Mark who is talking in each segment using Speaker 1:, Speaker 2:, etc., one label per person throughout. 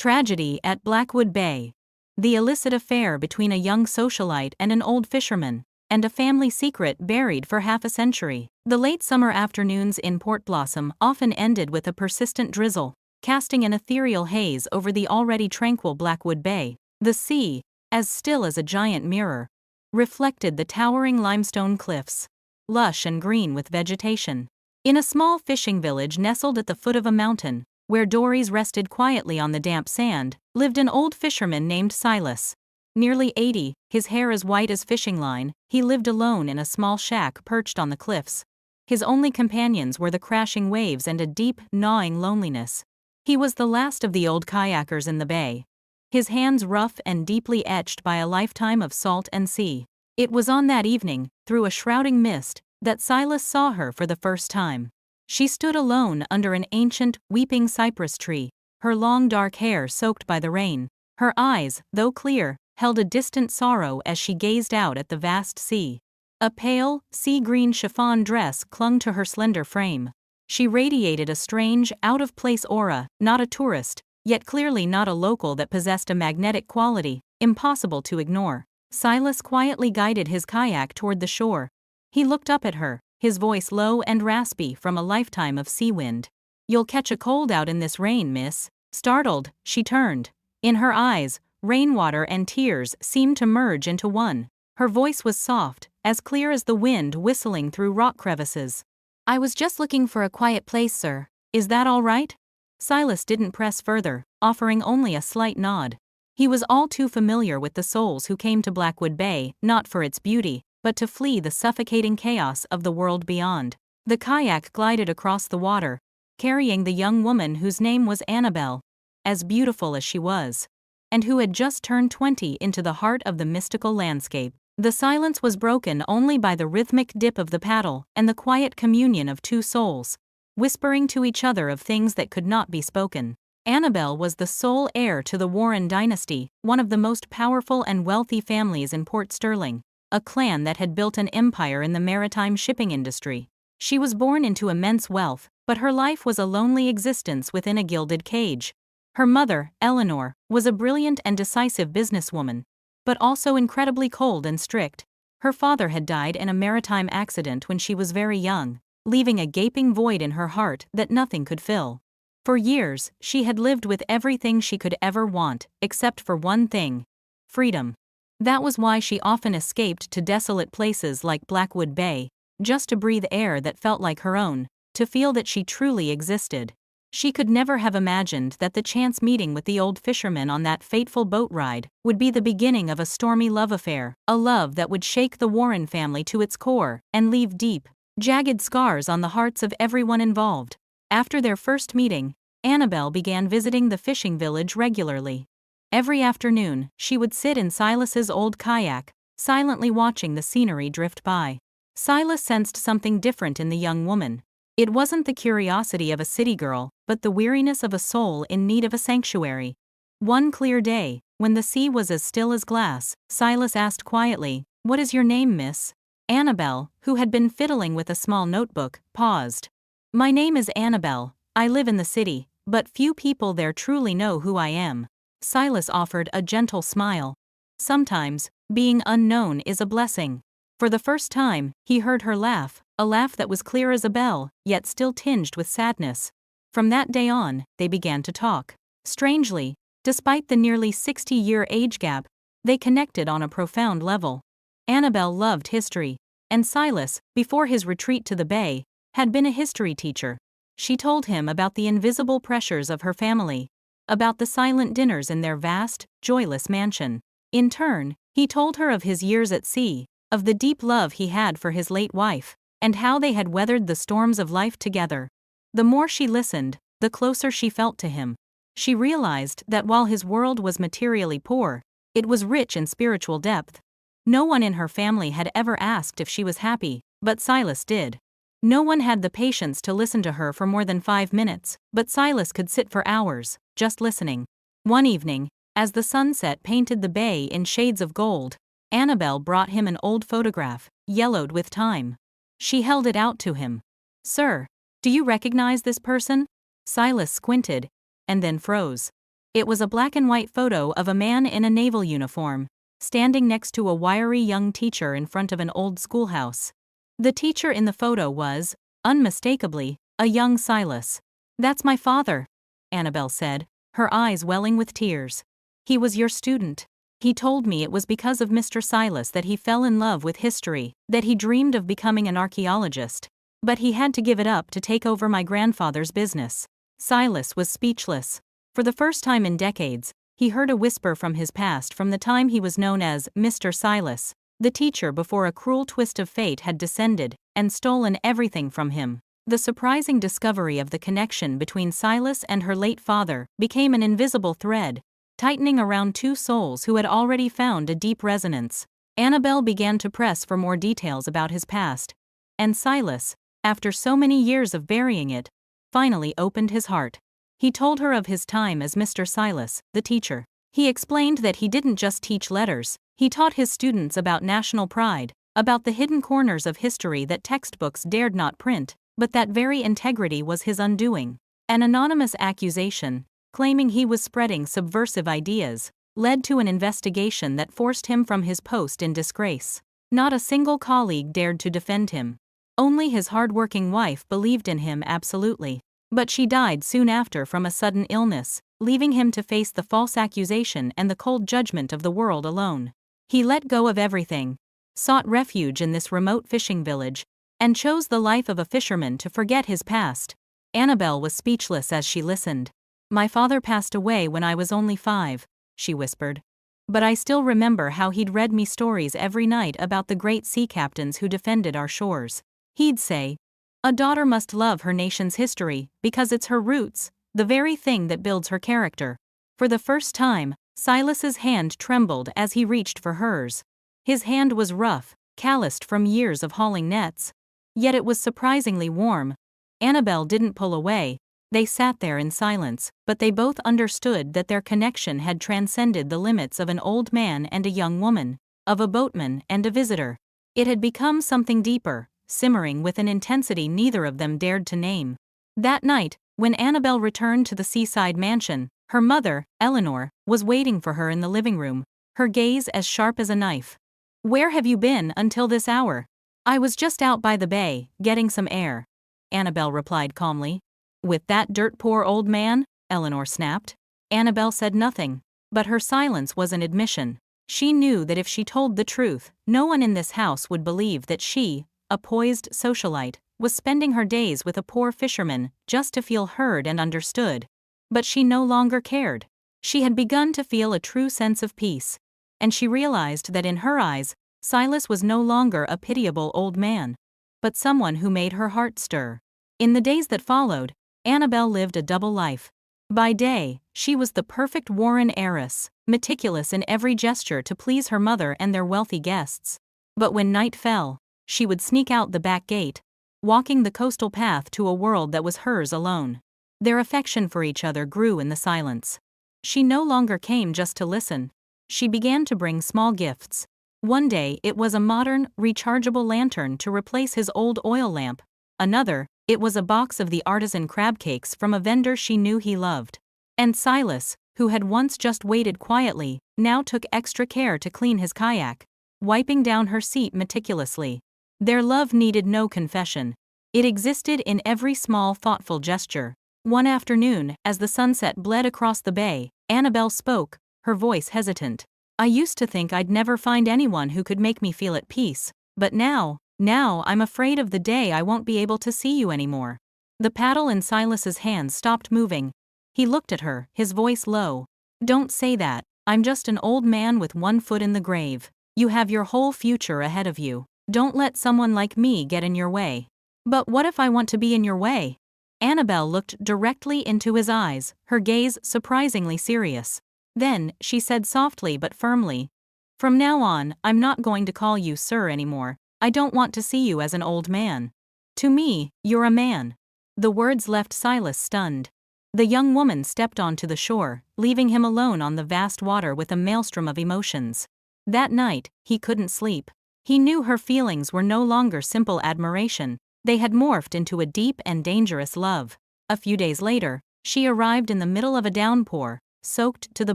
Speaker 1: Tragedy at Blackwood Bay. The illicit affair between a young socialite and an old fisherman, and a family secret buried for half a century. The late summer afternoons in Port Blossom often ended with a persistent drizzle, casting an ethereal haze over the already tranquil Blackwood Bay. The sea, as still as a giant mirror, reflected the towering limestone cliffs, lush and green with vegetation. In a small fishing village nestled at the foot of a mountain, where dories rested quietly on the damp sand, lived an old fisherman named Silas. Nearly 80, his hair as white as fishing line, he lived alone in a small shack perched on the cliffs. His only companions were the crashing waves and a deep, gnawing loneliness. He was the last of the old kayakers in the bay, his hands rough and deeply etched by a lifetime of salt and sea. It was on that evening, through a shrouding mist, that Silas saw her for the first time. She stood alone under an ancient, weeping cypress tree, her long dark hair soaked by the rain. Her eyes, though clear, held a distant sorrow as she gazed out at the vast sea. A pale, sea-green chiffon dress clung to her slender frame. She radiated a strange, out-of-place aura, not a tourist, yet clearly not a local that possessed a magnetic quality, impossible to ignore. Silas quietly guided his kayak toward the shore. He looked up at her, his voice low and raspy from a lifetime of sea wind. "You'll catch a cold out in this rain, miss." Startled, she turned. In her eyes, rainwater and tears seemed to merge into one. Her voice was soft, as clear as the wind whistling through rock crevices. "I was just looking for a quiet place, sir. Is that all right?" Silas didn't press further, offering only a slight nod. He was all too familiar with the souls who came to Blackwood Bay, not for its beauty, but to flee the suffocating chaos of the world beyond. The kayak glided across the water, carrying the young woman whose name was Annabelle, as beautiful as she was, and who had just turned 20 into the heart of the mystical landscape. The silence was broken only by the rhythmic dip of the paddle and the quiet communion of two souls, whispering to each other of things that could not be spoken. Annabelle was the sole heir to the Warren dynasty, one of the most powerful and wealthy families in Port Sterling, a clan that had built an empire in the maritime shipping industry. She was born into immense wealth, but her life was a lonely existence within a gilded cage. Her mother, Eleanor, was a brilliant and decisive businesswoman, but also incredibly cold and strict. Her father had died in a maritime accident when she was very young, leaving a gaping void in her heart that nothing could fill. For years, she had lived with everything she could ever want, except for one thing: freedom. That was why she often escaped to desolate places like Blackwood Bay, just to breathe air that felt like her own, to feel that she truly existed. She could never have imagined that the chance meeting with the old fisherman on that fateful boat ride would be the beginning of a stormy love affair, a love that would shake the Warren family to its core and leave deep, jagged scars on the hearts of everyone involved. After their first meeting, Annabelle began visiting the fishing village regularly. Every afternoon, she would sit in Silas's old kayak, silently watching the scenery drift by. Silas sensed something different in the young woman. It wasn't the curiosity of a city girl, but the weariness of a soul in need of a sanctuary. One clear day, when the sea was as still as glass, Silas asked quietly, "What is your name, miss?" Annabelle, who had been fiddling with a small notebook, paused. "My name is Annabelle. I live in the city, but few people there truly know who I am." Silas offered a gentle smile. Sometimes, being unknown is a blessing. For the first time, he heard her laugh, a laugh that was clear as a bell, yet still tinged with sadness. From that day on, they began to talk. Strangely, despite the nearly 60-year age gap, they connected on a profound level. Annabelle loved history, and Silas, before his retreat to the bay, had been a history teacher. She told him about the invisible pressures of her family, about the silent dinners in their vast, joyless mansion. In turn, he told her of his years at sea, of the deep love he had for his late wife, and how they had weathered the storms of life together. The more she listened, the closer she felt to him. She realized that while his world was materially poor, it was rich in spiritual depth. No one in her family had ever asked if she was happy, but Silas did. No one had the patience to listen to her for more than 5 minutes, but Silas could sit for hours, just listening. One evening, as the sunset painted the bay in shades of gold, Annabelle brought him an old photograph, yellowed with time. She held it out to him. "Sir, do you recognize this person?" Silas squinted, and then froze. It was a black-and-white photo of a man in a naval uniform, standing next to a wiry young teacher in front of an old schoolhouse. The teacher in the photo was, unmistakably, a young Silas. "That's my father," Annabelle said, her eyes welling with tears. "He was your student. He told me it was because of Mr. Silas that he fell in love with history, that he dreamed of becoming an archaeologist. But he had to give it up to take over my grandfather's business." Silas was speechless. For the first time in decades, he heard a whisper from his past from the time he was known as Mr. Silas, the teacher before a cruel twist of fate had descended and stolen everything from him. The surprising discovery of the connection between Silas and her late father became an invisible thread, tightening around two souls who had already found a deep resonance. Annabelle began to press for more details about his past, and Silas, after so many years of burying it, finally opened his heart. He told her of his time as Mr. Silas, the teacher. He explained that he didn't just teach letters, he taught his students about national pride, about the hidden corners of history that textbooks dared not print, but that very integrity was his undoing. An anonymous accusation, claiming he was spreading subversive ideas, led to an investigation that forced him from his post in disgrace. Not a single colleague dared to defend him. Only his hard-working wife believed in him absolutely. But she died soon after from a sudden illness, leaving him to face the false accusation and the cold judgment of the world alone. He let go of everything, sought refuge in this remote fishing village, and chose the life of a fisherman to forget his past. Annabelle was speechless as she listened. "My father passed away when I was only 5, she whispered. "But I still remember how he'd read me stories every night about the great sea captains who defended our shores. He'd say, 'A daughter must love her nation's history, because it's her roots, the very thing that builds her character.'" For the first time, Silas's hand trembled as he reached for hers. His hand was rough, calloused from years of hauling nets. Yet it was surprisingly warm. Annabelle didn't pull away. They sat there in silence, but they both understood that their connection had transcended the limits of an old man and a young woman, of a boatman and a visitor. It had become something deeper, simmering with an intensity neither of them dared to name. That night, when Annabelle returned to the seaside mansion, her mother, Eleanor, was waiting for her in the living room, her gaze as sharp as a knife. "Where have you been until this hour?" "I was just out by the bay, getting some air," Annabelle replied calmly. "With that dirt-poor old man?" Eleanor snapped. Annabelle said nothing, but her silence was an admission. She knew that if she told the truth, no one in this house would believe that she, a poised socialite, was spending her days with a poor fisherman just to feel heard and understood. But she no longer cared. She had begun to feel a true sense of peace, and she realized that in her eyes, Silas was no longer a pitiable old man, but someone who made her heart stir. In the days that followed, Annabelle lived a double life. By day, she was the perfect Warren heiress, meticulous in every gesture to please her mother and their wealthy guests. But when night fell, she would sneak out the back gate, walking the coastal path to a world that was hers alone. Their affection for each other grew in the silence. She no longer came just to listen. She began to bring small gifts. One day it was a modern, rechargeable lantern to replace his old oil lamp. Another, it was a box of the artisan crab cakes from a vendor she knew he loved. And Silas, who had once just waited quietly, now took extra care to clean his kayak, wiping down her seat meticulously. Their love needed no confession. It existed in every small, thoughtful gesture. One afternoon, as the sunset bled across the bay, Annabelle spoke, her voice hesitant. "I used to think I'd never find anyone who could make me feel at peace, but now I'm afraid of the day I won't be able to see you anymore." The paddle in Silas's hands stopped moving. He looked at her, his voice low. "Don't say that. I'm just an old man with one foot in the grave. You have your whole future ahead of you. Don't let someone like me get in your way." "But what if I want to be in your way?" Annabelle looked directly into his eyes, her gaze surprisingly serious. Then, she said softly but firmly, "From now on, I'm not going to call you sir anymore. I don't want to see you as an old man. To me, you're a man." The words left Silas stunned. The young woman stepped onto the shore, leaving him alone on the vast water with a maelstrom of emotions. That night, he couldn't sleep. He knew her feelings were no longer simple admiration, they had morphed into a deep and dangerous love. A few days later, she arrived in the middle of a downpour, soaked to the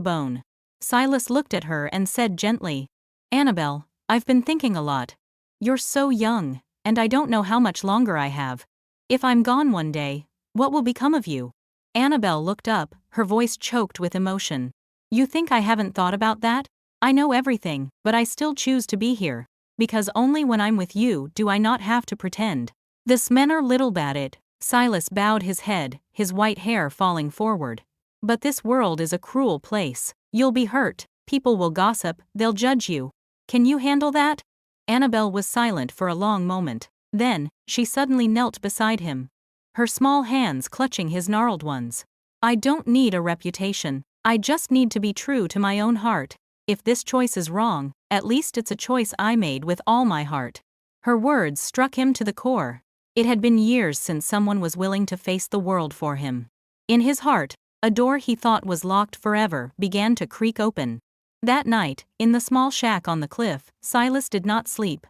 Speaker 1: bone. Silas looked at her and said gently, "Annabelle, I've been thinking a lot. You're so young, and I don't know how much longer I have. If I'm gone one day, what will become of you?" Annabelle looked up, her voice choked with emotion. "You think I haven't thought about that? I know everything, but I still choose to be here. Because only when I'm with you do I not have to pretend." "This men are little bad it." Silas bowed his head, his white hair falling forward. "But this world is a cruel place. You'll be hurt, people will gossip, they'll judge you. Can you handle that?" Annabelle was silent for a long moment. Then, she suddenly knelt beside him, her small hands clutching his gnarled ones. "I don't need a reputation. I just need to be true to my own heart. If this choice is wrong, at least it's a choice I made with all my heart." Her words struck him to the core. It had been years since someone was willing to face the world for him. In his heart, a door he thought was locked forever began to creak open. That night, in the small shack on the cliff, Silas did not sleep.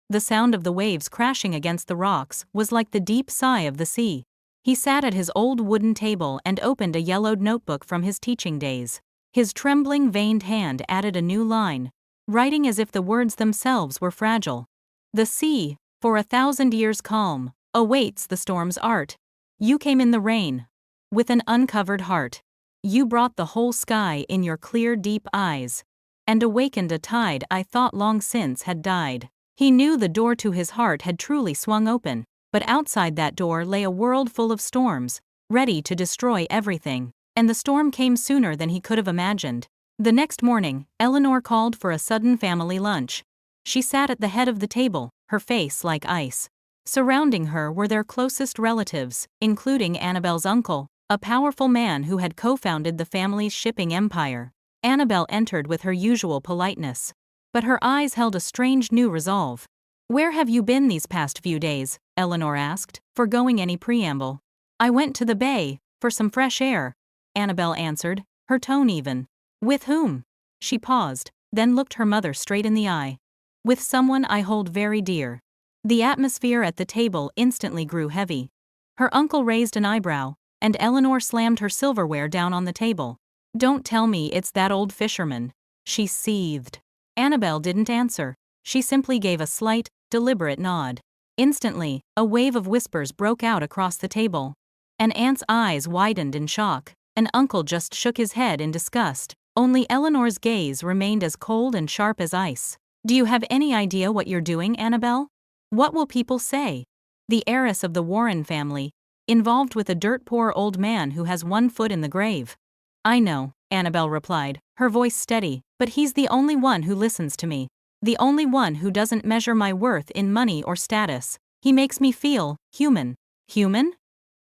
Speaker 1: The sound of the waves crashing against the rocks was like the deep sigh of the sea. He sat at his old wooden table and opened a yellowed notebook from his teaching days. His trembling, veined hand added a new line, writing as if the words themselves were fragile. "The sea, for 1,000 years calm, awaits the storm's art. You came in the rain, with an uncovered heart. You brought the whole sky in your clear, deep eyes, and awakened a tide I thought long since had died." He knew the door to his heart had truly swung open, but outside that door lay a world full of storms, ready to destroy everything. And the storm came sooner than he could have imagined. The next morning, Eleanor called for a sudden family lunch. She sat at the head of the table, her face like ice. Surrounding her were their closest relatives, including Annabelle's uncle, a powerful man who had co-founded the family's shipping empire. Annabelle entered with her usual politeness, but her eyes held a strange new resolve. "Where have you been these past few days?" Eleanor asked, foregoing any preamble. "I went to the bay, for some fresh air," Annabelle answered, her tone even. "With whom?" She paused, then looked her mother straight in the eye. "With someone I hold very dear." The atmosphere at the table instantly grew heavy. Her uncle raised an eyebrow, and Eleanor slammed her silverware down on the table. "Don't tell me it's that old fisherman," she seethed. Annabelle didn't answer. She simply gave a slight, deliberate nod. Instantly, a wave of whispers broke out across the table. An aunt's eyes widened in shock. An uncle just shook his head in disgust. Only Eleanor's gaze remained as cold and sharp as ice. "Do you have any idea what you're doing, Annabelle? What will people say? The heiress of the Warren family, involved with a dirt-poor old man who has one foot in the grave." "I know," Annabelle replied, her voice steady, "but he's the only one who listens to me. The only one who doesn't measure my worth in money or status. He makes me feel human." "Human?"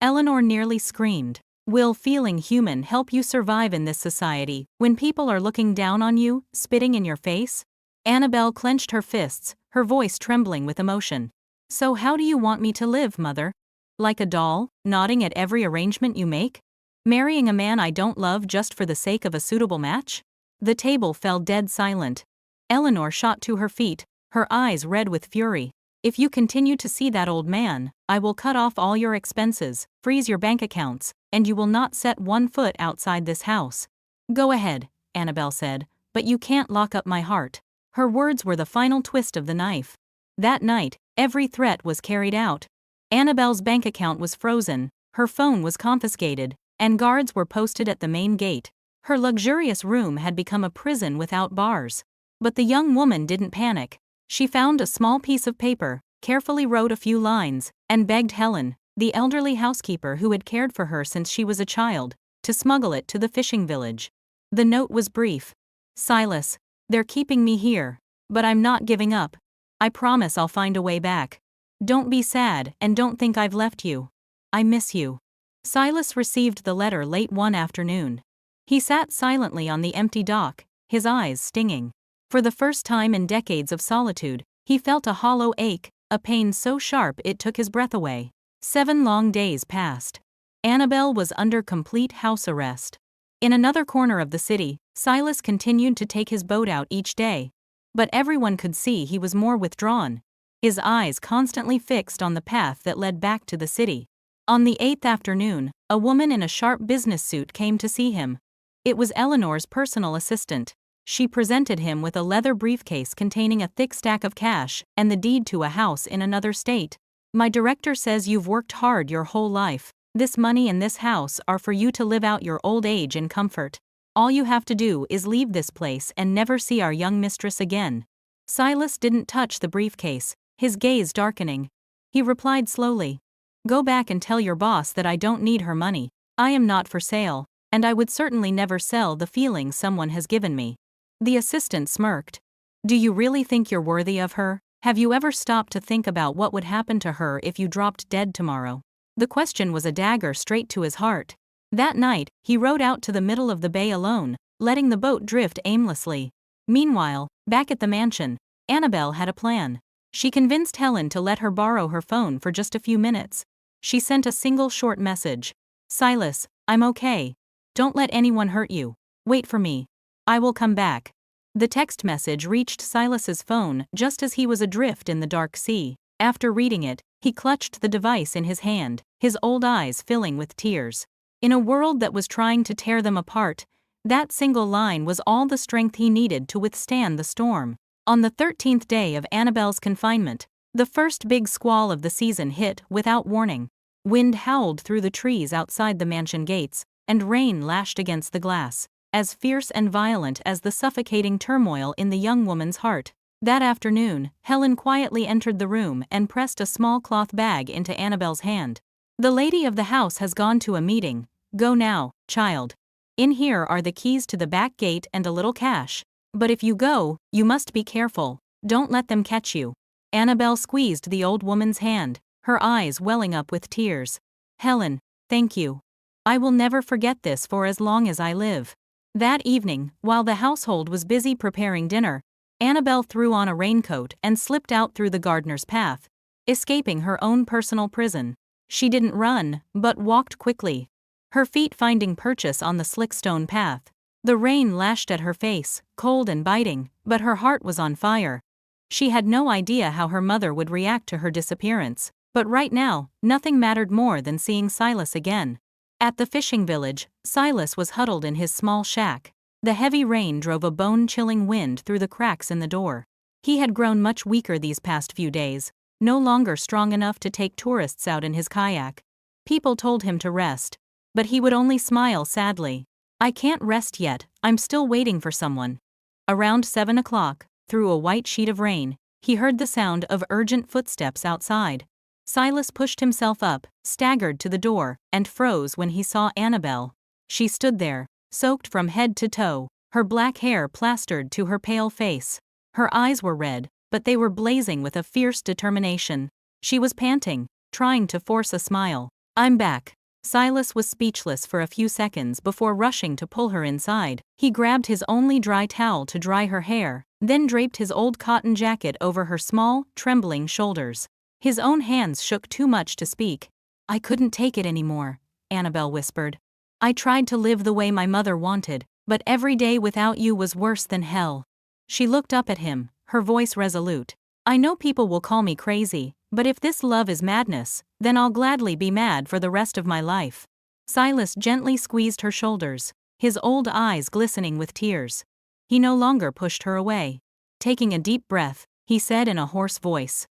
Speaker 1: Eleanor nearly screamed. "Will feeling human help you survive in this society, when people are looking down on you, spitting in your face?" Annabelle clenched her fists, her voice trembling with emotion. "So how do you want me to live, Mother? Like a doll, nodding at every arrangement you make? Marrying a man I don't love just for the sake of a suitable match?" The table fell dead silent. Eleanor shot to her feet, her eyes red with fury. "If you continue to see that old man, I will cut off all your expenses, freeze your bank accounts, and you will not set one foot outside this house." "Go ahead," Annabelle said, "but you can't lock up my heart." Her words were the final twist of the knife. That night, every threat was carried out. Annabelle's bank account was frozen, her phone was confiscated, and guards were posted at the main gate. Her luxurious room had become a prison without bars. But the young woman didn't panic. She found a small piece of paper, carefully wrote a few lines, and begged Helen, the elderly housekeeper who had cared for her since she was a child, to smuggle it to the fishing village. The note was brief. "Silas, they're keeping me here, but I'm not giving up. I promise I'll find a way back. Don't be sad and don't think I've left you. I miss you." Silas received the letter late one afternoon. He sat silently on the empty dock, his eyes stinging. For the first time in decades of solitude, he felt a hollow ache, a pain so sharp it took his breath away. 7 long days passed. Annabelle was under complete house arrest. In another corner of the city, Silas continued to take his boat out each day. But everyone could see he was more withdrawn, his eyes constantly fixed on the path that led back to the city. On the 8th afternoon, a woman in a sharp business suit came to see him. It was Eleanor's personal assistant. She presented him with a leather briefcase containing a thick stack of cash and the deed to a house in another state. "My director says you've worked hard your whole life. This money and this house are for you to live out your old age in comfort. All you have to do is leave this place and never see our young mistress again." Silas didn't touch the briefcase, his gaze darkening. He replied slowly, "Go back and tell your boss that I don't need her money. I am not for sale, and I would certainly never sell the feeling someone has given me." The assistant smirked. "Do you really think you're worthy of her? Have you ever stopped to think about what would happen to her if you dropped dead tomorrow?" The question was a dagger straight to his heart. That night, he rowed out to the middle of the bay alone, letting the boat drift aimlessly. Meanwhile, back at the mansion, Annabelle had a plan. She convinced Helen to let her borrow her phone for just a few minutes. She sent a single short message. "Silas, I'm okay. Don't let anyone hurt you. Wait for me. I will come back." The text message reached Silas's phone just as he was adrift in the dark sea. After reading it, he clutched the device in his hand, his old eyes filling with tears. In a world that was trying to tear them apart, that single line was all the strength he needed to withstand the storm. On the 13th day of Annabelle's confinement, the first big squall of the season hit without warning. Wind howled through the trees outside the mansion gates, and rain lashed against the glass, as fierce and violent as the suffocating turmoil in the young woman's heart. That afternoon, Helen quietly entered the room and pressed a small cloth bag into Annabelle's hand. "The lady of the house has gone to a meeting. Go now, child. In here are the keys to the back gate and a little cash. But if you go, you must be careful. Don't let them catch you." Annabelle squeezed the old woman's hand, her eyes welling up with tears. "Helen, thank you. I will never forget this for as long as I live." That evening, while the household was busy preparing dinner, Annabelle threw on a raincoat and slipped out through the gardener's path, escaping her own personal prison. She didn't run, but walked quickly, her feet finding purchase on the slick stone path. The rain lashed at her face, cold and biting, but her heart was on fire. She had no idea how her mother would react to her disappearance, but right now, nothing mattered more than seeing Silas again. At the fishing village, Silas was huddled in his small shack. The heavy rain drove a bone-chilling wind through the cracks in the door. He had grown much weaker these past few days, no longer strong enough to take tourists out in his kayak. People told him to rest, but he would only smile sadly. "I can't rest yet, I'm still waiting for someone." Around 7 o'clock, through a white sheet of rain, he heard the sound of urgent footsteps outside. Silas pushed himself up, staggered to the door, and froze when he saw Annabelle. She stood there, soaked from head to toe, her black hair plastered to her pale face. Her eyes were red, but they were blazing with a fierce determination. She was panting, trying to force a smile. "I'm back." Silas was speechless for a few seconds before rushing to pull her inside. He grabbed his only dry towel to dry her hair, then draped his old cotton jacket over her small, trembling shoulders. His own hands shook too much to speak. "I couldn't take it anymore," Annabelle whispered. "I tried to live the way my mother wanted, but every day without you was worse than hell." She looked up at him, her voice resolute. "I know people will call me crazy, but if this love is madness, then I'll gladly be mad for the rest of my life." Silas gently squeezed her shoulders, his old eyes glistening with tears. He no longer pushed her away. Taking a deep breath, he said in a hoarse voice,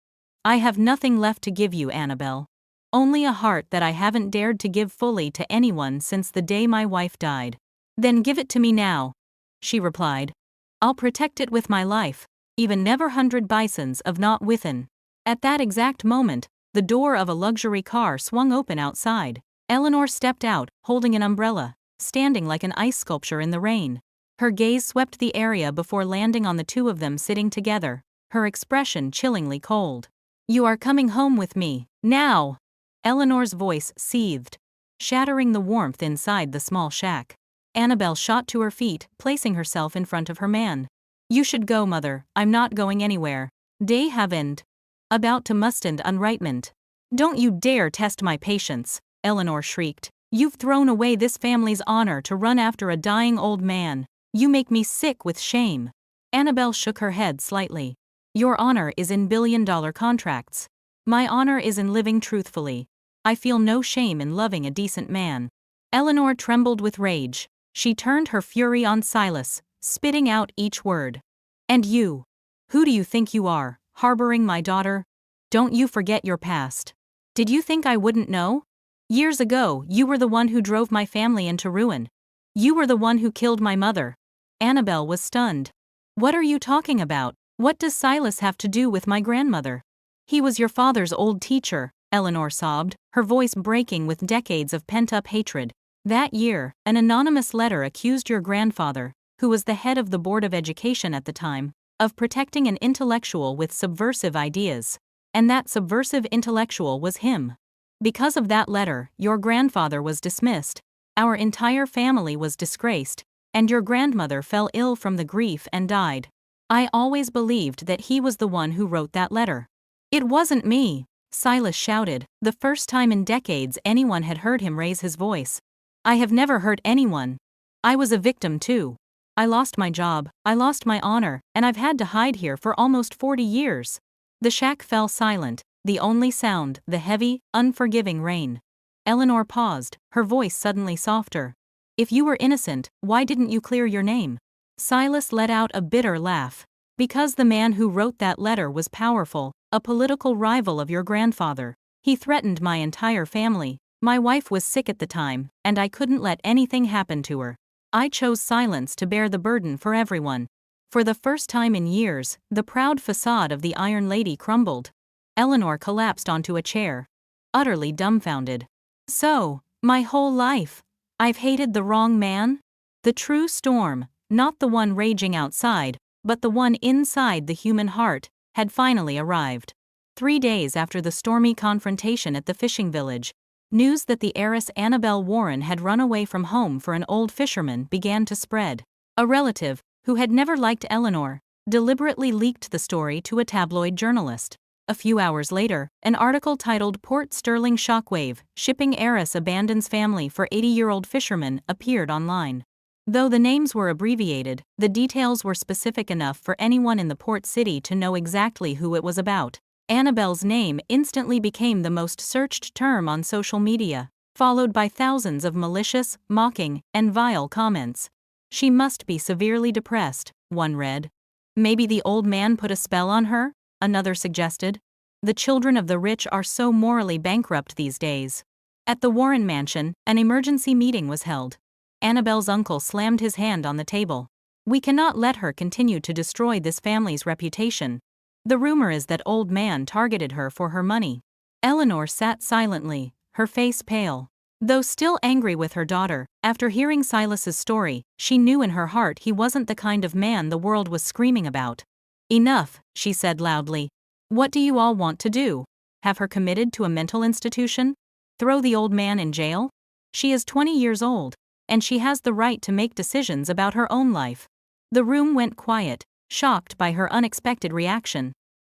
Speaker 1: "I have nothing left to give you, Annabelle. Only a heart that I haven't dared to give fully to anyone since the day my wife died." "Then give it to me now," she replied. "I'll protect it with my life, even never 100 bisons of not within." At that exact moment, the door of a luxury car swung open outside. Eleanor stepped out, holding an umbrella, standing like an ice sculpture in the rain. Her gaze swept the area before landing on the two of them sitting together, her expression chillingly cold. "You are coming home with me, now!" Eleanor's voice seethed, shattering the warmth inside the small shack. Annabelle shot to her feet, placing herself in front of her man. "You should go, mother, I'm not going anywhere. They haven't. About to mustn't unrightment." "Don't you dare test my patience," Eleanor shrieked. "You've thrown away this family's honor to run after a dying old man. You make me sick with shame." Annabelle shook her head slightly. "Your honor is in billion-dollar contracts. My honor is in living truthfully. I feel no shame in loving a decent man." Eleanor trembled with rage. She turned her fury on Silas, spitting out each word. "And you? Who do you think you are, harboring my daughter? Don't you forget your past. Did you think I wouldn't know? Years ago, you were the one who drove my family into ruin. You were the one who killed my mother." Annabelle was stunned. "What are you talking about? What does Silas have to do with my grandmother?" "He was your father's old teacher," Eleanor sobbed, her voice breaking with decades of pent-up hatred. "That year, an anonymous letter accused your grandfather, who was the head of the Board of Education at the time, of protecting an intellectual with subversive ideas. And that subversive intellectual was him. Because of that letter, your grandfather was dismissed, our entire family was disgraced, and your grandmother fell ill from the grief and died. I always believed that he was the one who wrote that letter." "It wasn't me," Silas shouted, the first time in decades anyone had heard him raise his voice. "I have never hurt anyone. I was a victim too. I lost my job, I lost my honor, and I've had to hide here for almost 40 years. The shack fell silent, the only sound, the heavy, unforgiving rain. Eleanor paused, her voice suddenly softer. "If you were innocent, why didn't you clear your name?" Silas let out a bitter laugh. "Because the man who wrote that letter was powerful, a political rival of your grandfather. He threatened my entire family. My wife was sick at the time, and I couldn't let anything happen to her. I chose silence to bear the burden for everyone." For the first time in years, the proud facade of the Iron Lady crumbled. Eleanor collapsed onto a chair, utterly dumbfounded. "So, my whole life, I've hated the wrong man? The true storm, not the one raging outside, but the one inside the human heart, had finally arrived." 3 days after the stormy confrontation at the fishing village, news that the heiress Annabelle Warren had run away from home for an old fisherman began to spread. A relative, who had never liked Eleanor, deliberately leaked the story to a tabloid journalist. A few hours later, an article titled "Port Sterling Shockwave, Shipping Heiress Abandons Family for 80-Year-Old Fisherman" appeared online. Though the names were abbreviated, the details were specific enough for anyone in the port city to know exactly who it was about. Annabelle's name instantly became the most searched term on social media, followed by thousands of malicious, mocking, and vile comments. "She must be severely depressed," one read. "Maybe the old man put a spell on her," another suggested. "The children of the rich are so morally bankrupt these days." At the Warren mansion, an emergency meeting was held. Annabelle's uncle slammed his hand on the table. "We cannot let her continue to destroy this family's reputation. The rumor is that old man targeted her for her money." Eleanor sat silently, her face pale. Though still angry with her daughter, after hearing Silas's story, she knew in her heart he wasn't the kind of man the world was screaming about. "Enough," she said loudly. "What do you all want to do? Have her committed to a mental institution? Throw the old man in jail? She is 20 years old, and she has the right to make decisions about her own life." The room went quiet, shocked by her unexpected reaction.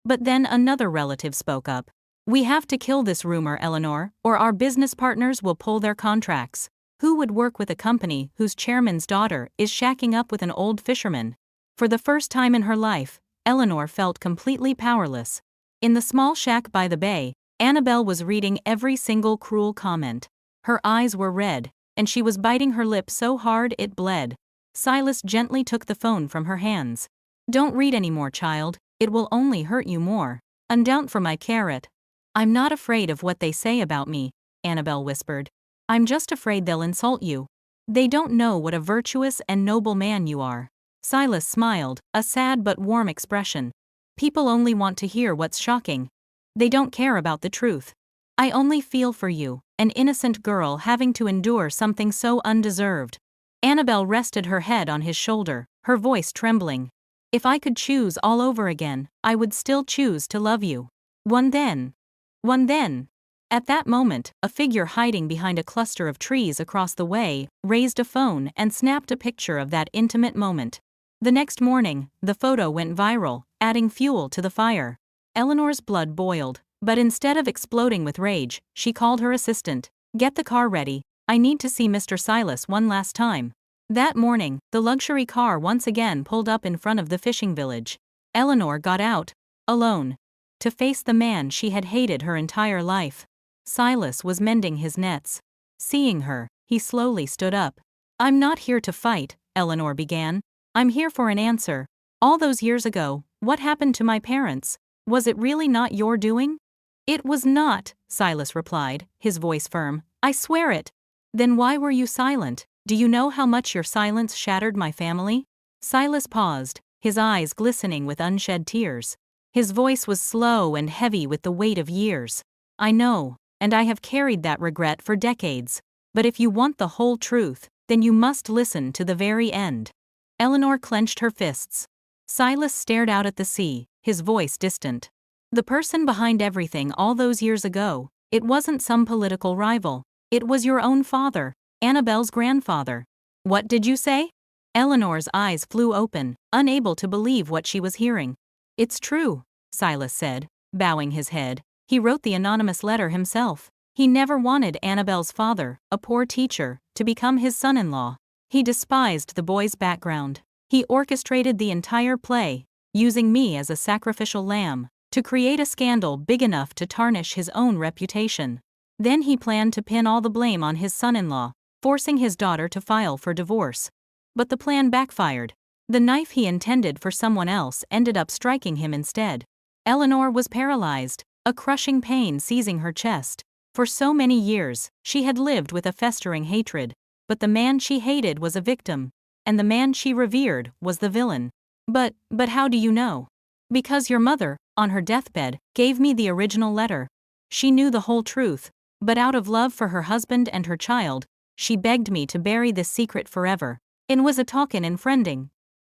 Speaker 1: But then another relative spoke up. "We have to kill this rumor, Eleanor, or our business partners will pull their contracts. Who would work with a company whose chairman's daughter is shacking up with an old fisherman?" For the first time in her life, Eleanor felt completely powerless. In the small shack by the bay, Annabelle was reading every single cruel comment. Her eyes were red, and she was biting her lip so hard it bled. Silas gently took the phone from her hands. "Don't read anymore, child, it will only hurt you more. Undown for my carrot." "I'm not afraid of what they say about me," Annabelle whispered. "I'm just afraid they'll insult you. They don't know what a virtuous and noble man you are." Silas smiled, a sad but warm expression. "People only want to hear what's shocking. They don't care about the truth. I only feel for you, an innocent girl having to endure something so undeserved." Annabelle rested her head on his shoulder, her voice trembling. "If I could choose all over again, I would still choose to love you. One then. One then." At that moment, a figure hiding behind a cluster of trees across the way raised a phone and snapped a picture of that intimate moment. The next morning, the photo went viral, adding fuel to the fire. Eleanor's blood boiled, but instead of exploding with rage, she called her assistant. "Get the car ready, I need to see Mr. Silas one last time." That morning, the luxury car once again pulled up in front of the fishing village. Eleanor got out, alone, to face the man she had hated her entire life. Silas was mending his nets. Seeing her, he slowly stood up. I'm not here to fight, Eleanor began. I'm here for an answer. All those years ago, what happened to my parents? Was it really not your doing? It was not, Silas replied, his voice firm. I swear it. Then why were you silent? Do you know how much your silence shattered my family? Silas paused, his eyes glistening with unshed tears. His voice was slow and heavy with the weight of years. I know, and I have carried that regret for decades. But if you want the whole truth, then you must listen to the very end. Eleanor clenched her fists. Silas stared out at the sea, his voice distant. The person behind everything all those years ago, it wasn't some political rival. It was your own father, Annabelle's grandfather. What did you say? Eleanor's eyes flew open, unable to believe what she was hearing. It's true, Silas said, bowing his head. He wrote the anonymous letter himself. He never wanted Annabelle's father, a poor teacher, to become his son-in-law. He despised the boy's background. He orchestrated the entire play, using me as a sacrificial lamb, to create a scandal big enough to tarnish his own reputation. Then he planned to pin all the blame on his son-in-law, forcing his daughter to file for divorce. But the plan backfired. The knife he intended for someone else ended up striking him instead. Eleanor was paralyzed, a crushing pain seizing her chest. For so many years, she had lived with a festering hatred, but the man she hated was a victim, and the man she revered was the villain. But how do you know? Because your mother, on her deathbed, gave me the original letter. She knew the whole truth, but out of love for her husband and her child, she begged me to bury this secret forever. It was a token in friending.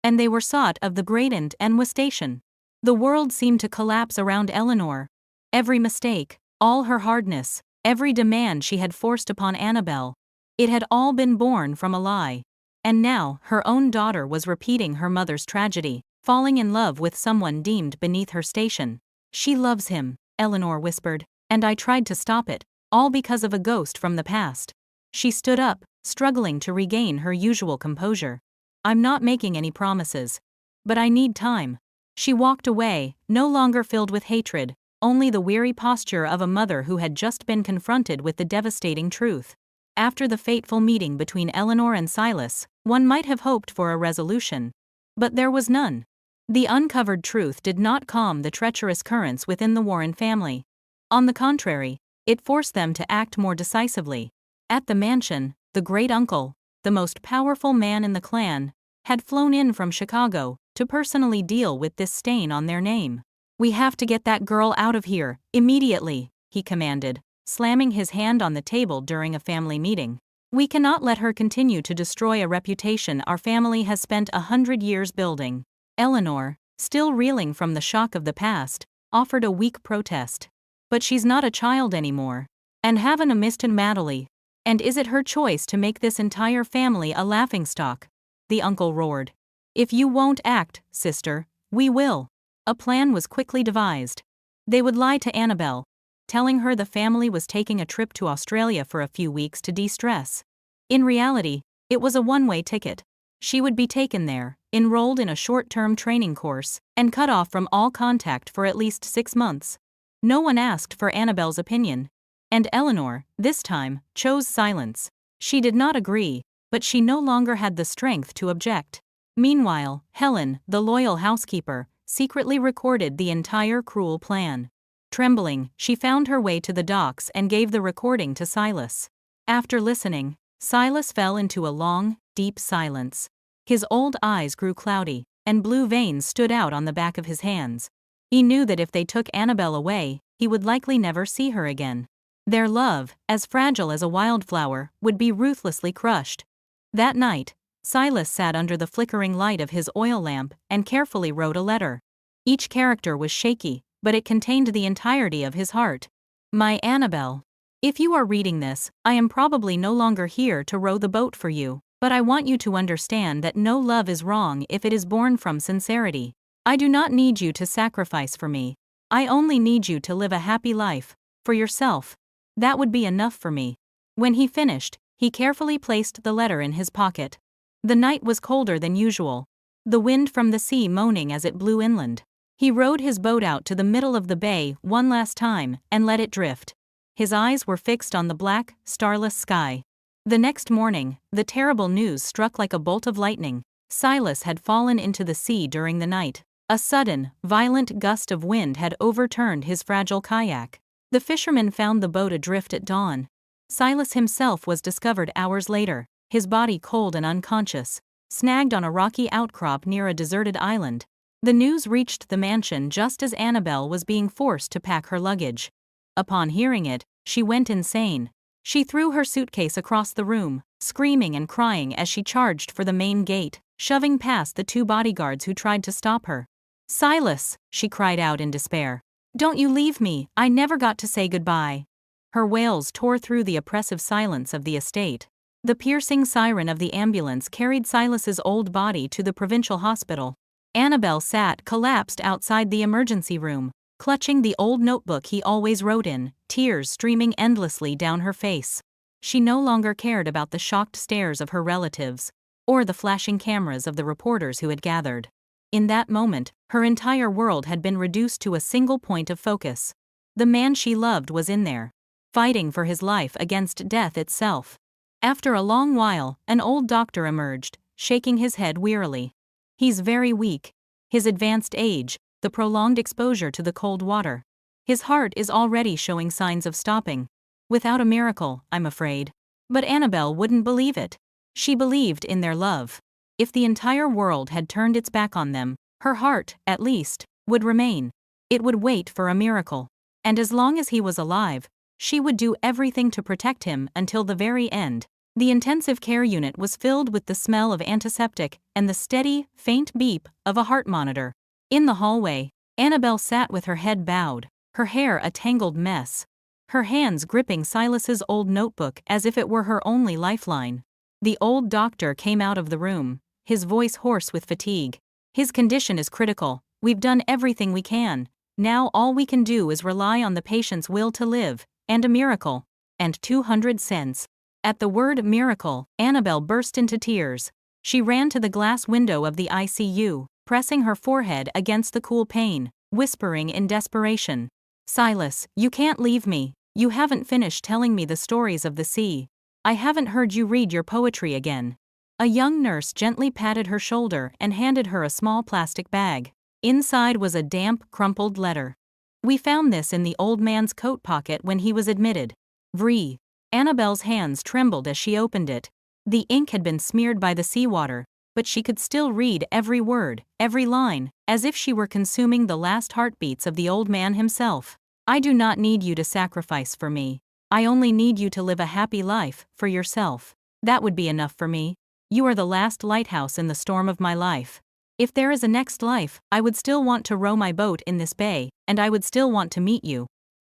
Speaker 1: And they were sought of the great and was station. The world seemed to collapse around Eleanor. Every mistake, all her hardness, every demand she had forced upon Annabelle, it had all been born from a lie. And now, her own daughter was repeating her mother's tragedy, falling in love with someone deemed beneath her station. She loves him, Eleanor whispered, and I tried to stop it, all because of a ghost from the past. She stood up, struggling to regain her usual composure. I'm not making any promises. But I need time. She walked away, no longer filled with hatred, only the weary posture of a mother who had just been confronted with the devastating truth. After the fateful meeting between Eleanor and Silas, one might have hoped for a resolution. But there was none. The uncovered truth did not calm the treacherous currents within the Warren family. On the contrary, it forced them to act more decisively. At the mansion, the great-uncle, the most powerful man in the clan, had flown in from Chicago to personally deal with this stain on their name. We have to get that girl out of here, immediately, he commanded, slamming his hand on the table during a family meeting. We cannot let her continue to destroy a reputation our family has spent 100 years building. Eleanor, still reeling from the shock of the past, offered a weak protest. But she's not a child anymore. And haven't a Mr. Madeley. And is it her choice to make this entire family a laughingstock? The uncle roared. If you won't act, sister, we will. A plan was quickly devised. They would lie to Annabelle, telling her the family was taking a trip to Australia for a few weeks to de-stress. In reality, it was a one-way ticket. She would be taken there, enrolled in a short-term training course, and cut off from all contact for at least 6 months. No one asked for Annabelle's opinion. And Eleanor, this time, chose silence. She did not agree, but she no longer had the strength to object. Meanwhile, Helen, the loyal housekeeper, secretly recorded the entire cruel plan. Trembling, she found her way to the docks and gave the recording to Silas. After listening, Silas fell into a long, deep silence. His old eyes grew cloudy, and blue veins stood out on the back of his hands. He knew that if they took Annabelle away, he would likely never see her again. Their love, as fragile as a wildflower, would be ruthlessly crushed. That night, Silas sat under the flickering light of his oil lamp and carefully wrote a letter. Each character was shaky, but it contained the entirety of his heart. My Annabelle. If you are reading this, I am probably no longer here to row the boat for you, but I want you to understand that no love is wrong if it is born from sincerity. I do not need you to sacrifice for me. I only need you to live a happy life, for yourself. That would be enough for me. When he finished, he carefully placed the letter in his pocket. The night was colder than usual, the wind from the sea moaning as it blew inland. He rowed his boat out to the middle of the bay one last time and let it drift. His eyes were fixed on the black, starless sky. The next morning, the terrible news struck like a bolt of lightning. Silas had fallen into the sea during the night. A sudden, violent gust of wind had overturned his fragile kayak. The fisherman found the boat adrift at dawn. Silas himself was discovered hours later, his body cold and unconscious, snagged on a rocky outcrop near a deserted island. The news reached the mansion just as Annabelle was being forced to pack her luggage. Upon hearing it, she went insane. She threw her suitcase across the room, screaming and crying as she charged for the main gate, shoving past the 2 bodyguards who tried to stop her. "Silas," she cried out in despair. "Don't you leave me, I never got to say goodbye." Her wails tore through the oppressive silence of the estate. The piercing siren of the ambulance carried Silas's old body to the provincial hospital. Annabelle sat collapsed outside the emergency room, clutching the old notebook he always wrote in, tears streaming endlessly down her face. She no longer cared about the shocked stares of her relatives, or the flashing cameras of the reporters who had gathered. In that moment, her entire world had been reduced to a single point of focus. The man she loved was in there, fighting for his life against death itself. After a long while, an old doctor emerged, shaking his head wearily. "He's very weak. His advanced age, the prolonged exposure to the cold water. His heart is already showing signs of stopping. Without a miracle, I'm afraid." But Annabelle wouldn't believe it. She believed in their love. If the entire world had turned its back on them, her heart, at least, would remain. It would wait for a miracle. And as long as he was alive, she would do everything to protect him until the very end. The intensive care unit was filled with the smell of antiseptic and the steady, faint beep of a heart monitor. In the hallway, Annabelle sat with her head bowed, her hair a tangled mess, her hands gripping Silas's old notebook as if it were her only lifeline. The old doctor came out of the room, his voice hoarse with fatigue. "His condition is critical. We've done everything we can. Now all we can do is rely on the patient's will to live, and a miracle. And 200 cents. At the word miracle, Annabelle burst into tears. She ran to the glass window of the ICU, pressing her forehead against the cool pane, whispering in desperation, "Silas, you can't leave me. You haven't finished telling me the stories of the sea. I haven't heard you read your poetry again." A young nurse gently patted her shoulder and handed her a small plastic bag. Inside was a damp, crumpled letter. "We found this in the old man's coat pocket when he was admitted. Vree." Annabelle's hands trembled as she opened it. The ink had been smeared by the seawater, but she could still read every word, every line, as if she were consuming the last heartbeats of the old man himself. "I do not need you to sacrifice for me. I only need you to live a happy life, for yourself. That would be enough for me. You are the last lighthouse in the storm of my life. If there is a next life, I would still want to row my boat in this bay, and I would still want to meet you."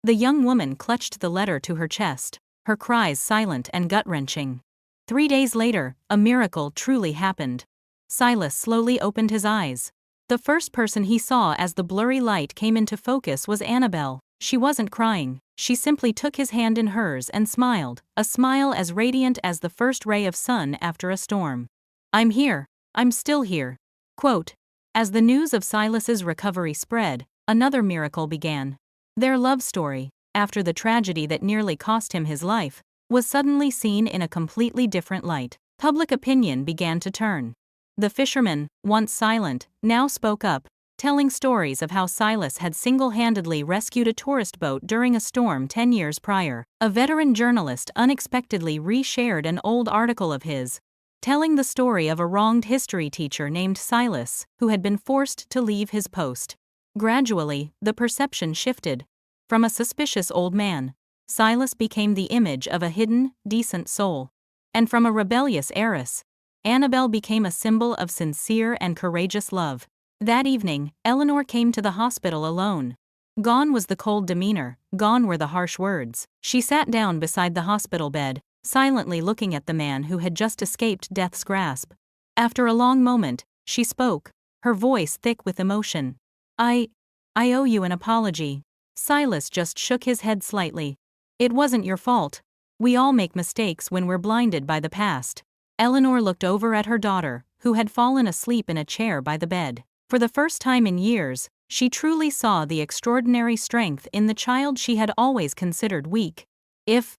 Speaker 1: The young woman clutched the letter to her chest, her cries silent and gut-wrenching. 3 days later, a miracle truly happened. Silas slowly opened his eyes. The first person he saw as the blurry light came into focus was Annabelle. She wasn't crying, she simply took his hand in hers and smiled, a smile as radiant as the first ray of sun after a storm. "I'm here. I'm still here." Quote, as the news of Silas's recovery spread, another miracle began. Their love story, after the tragedy that nearly cost him his life, was suddenly seen in a completely different light. Public opinion began to turn. The fisherman, once silent, now spoke up, telling stories of how Silas had single-handedly rescued a tourist boat during a storm 10 years prior. A veteran journalist unexpectedly re-shared an old article of his, telling the story of a wronged history teacher named Silas, who had been forced to leave his post. Gradually, the perception shifted. From a suspicious old man, Silas became the image of a hidden, decent soul. And from a rebellious heiress, Annabelle became a symbol of sincere and courageous love. That evening, Eleanor came to the hospital alone. Gone was the cold demeanor, gone were the harsh words. She sat down beside the hospital bed, silently looking at the man who had just escaped death's grasp. After a long moment, she spoke, her voice thick with emotion. I owe you an apology." Silas just shook his head slightly. "It wasn't your fault. We all make mistakes when we're blinded by the past." Eleanor looked over at her daughter, who had fallen asleep in a chair by the bed. For the first time in years, she truly saw the extraordinary strength in the child she had always considered weak. If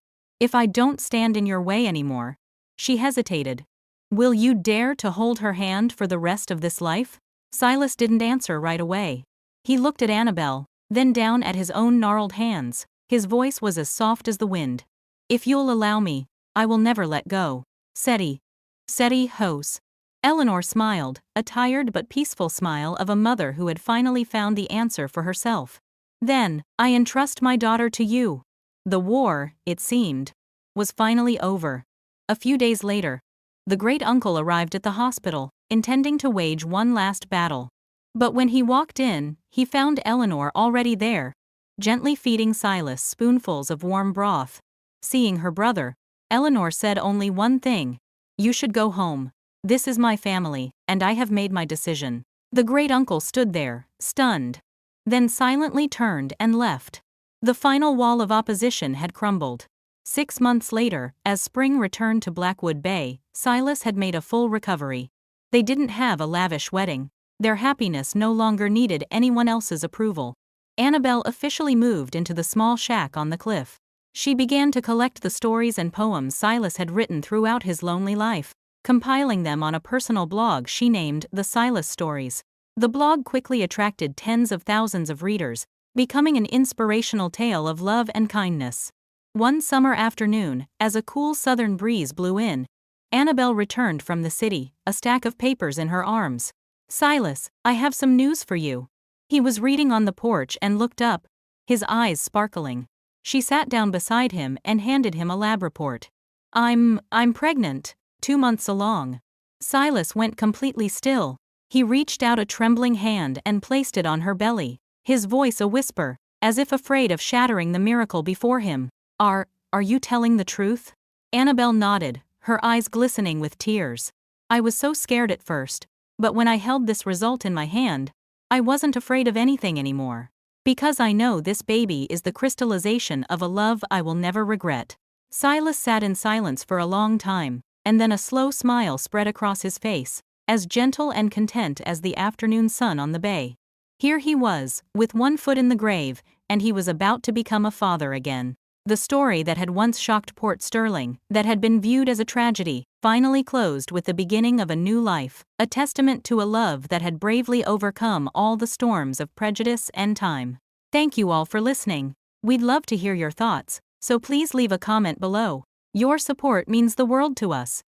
Speaker 1: I don't stand in your way anymore, She hesitated. Will you dare to hold her hand for the rest of this life? Silas didn't answer right away. He looked at Annabelle, then down at his own gnarled hands. His voice was as soft as the wind. If you'll allow me, I will never let go. Seti. Seti hos. Eleanor smiled, a tired but peaceful smile of a mother who had finally found the answer for herself. Then, I entrust my daughter to you. The war, it seemed, was finally over. A few days later, the great-uncle arrived at the hospital, intending to wage one last battle. But when he walked in, he found Eleanor already there, gently feeding Silas spoonfuls of warm broth. Seeing her brother, Eleanor said only one thing: "You should go home. This is my family, and I have made my decision." The great-uncle stood there, stunned, then silently turned and left. The final wall of opposition had crumbled. 6 months later, as spring returned to Blackwood Bay, Silas had made a full recovery. They didn't have a lavish wedding. Their happiness no longer needed anyone else's approval. Annabelle officially moved into the small shack on the cliff. She began to collect the stories and poems Silas had written throughout his lonely life, compiling them on a personal blog she named The Silas Stories. The blog quickly attracted tens of thousands of readers, becoming an inspirational tale of love and kindness. One summer afternoon, as a cool southern breeze blew in, Annabelle returned from the city, a stack of papers in her arms. "Silas, I have some news for you." He was reading on the porch and looked up, his eyes sparkling. She sat down beside him and handed him a lab report. I'm pregnant, 2 months along." Silas went completely still. He reached out a trembling hand and placed it on her belly, his voice a whisper, as if afraid of shattering the miracle before him. Are you telling the truth?" Annabelle nodded, her eyes glistening with tears. "I was so scared at first, but when I held this result in my hand, I wasn't afraid of anything anymore. Because I know this baby is the crystallization of a love I will never regret." Silas sat in silence for a long time, and then a slow smile spread across his face, as gentle and content as the afternoon sun on the bay. Here he was, with one foot in the grave, and he was about to become a father again. The story that had once shocked Port Sterling, that had been viewed as a tragedy, finally closed with the beginning of a new life, a testament to a love that had bravely overcome all the storms of prejudice and time. Thank you all for listening. We'd love to hear your thoughts, so please leave a comment below. Your support means the world to us.